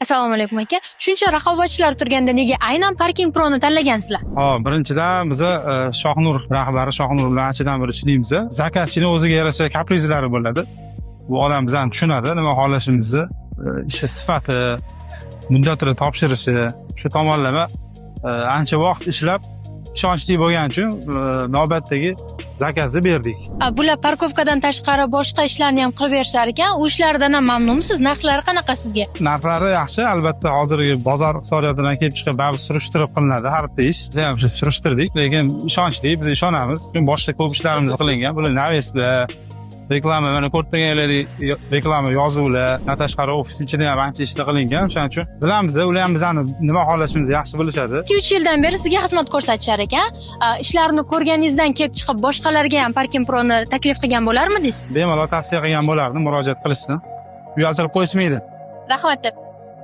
Assalomu alaykum aka. Shuncha raqobatchilar turganda nega aynan Parking Pro'ni tanlagansizlar? Birinchidan biz Shohnur rahbari Shohnur bilan anchadan beri ishlaymiz. Zakazchini o'ziga yarasha kaprizlari bo'ladi. Bu odam bizani tushunadi, nima xohlashimizni, ish sifati, muddatini topshirishi, shu tomonlama ancha vaqt ishlab ishonchli bo'lgani uchun navbatdagi zakazni berdik. Bular parkovkadan tashqari boshqa ishlarni ham qilib berishar ekan. U ishlardan ham mamnunmisiz? Narxlari qanaqa sizga? Narxlari yaxshi, albatta hozirgi bozor iqtisodiyotidan kelib chiqib baribir surishtirib qilinadi har bitta ish. Biz ham surishtirdik, lekin ishonchli, biz ishonamiz. Boshqa ko'p ishlarimiz qilingan. Bular naveslar, reklama, mana ko'rganlaringizdek reklama yozuvlar, tashqari ofis ichida ham ancha ishlar qilingan. Shuning uchun bilamiz, ular ham bizani nima xohlashimizni yaxshi bilishadi. 2-3 yildan beri sizga xizmat ko'rsatishar ekan. Ishlarni ko'rganingizdan kelib chiqib boshqalarga ham Parking Pro'ni taklif qilgan bo'larmidingiz? Bemalol tavsiya qilgan bo'lardim, murojaat qilishni. Uyaltirib qo'yishmaydi. Rahmat.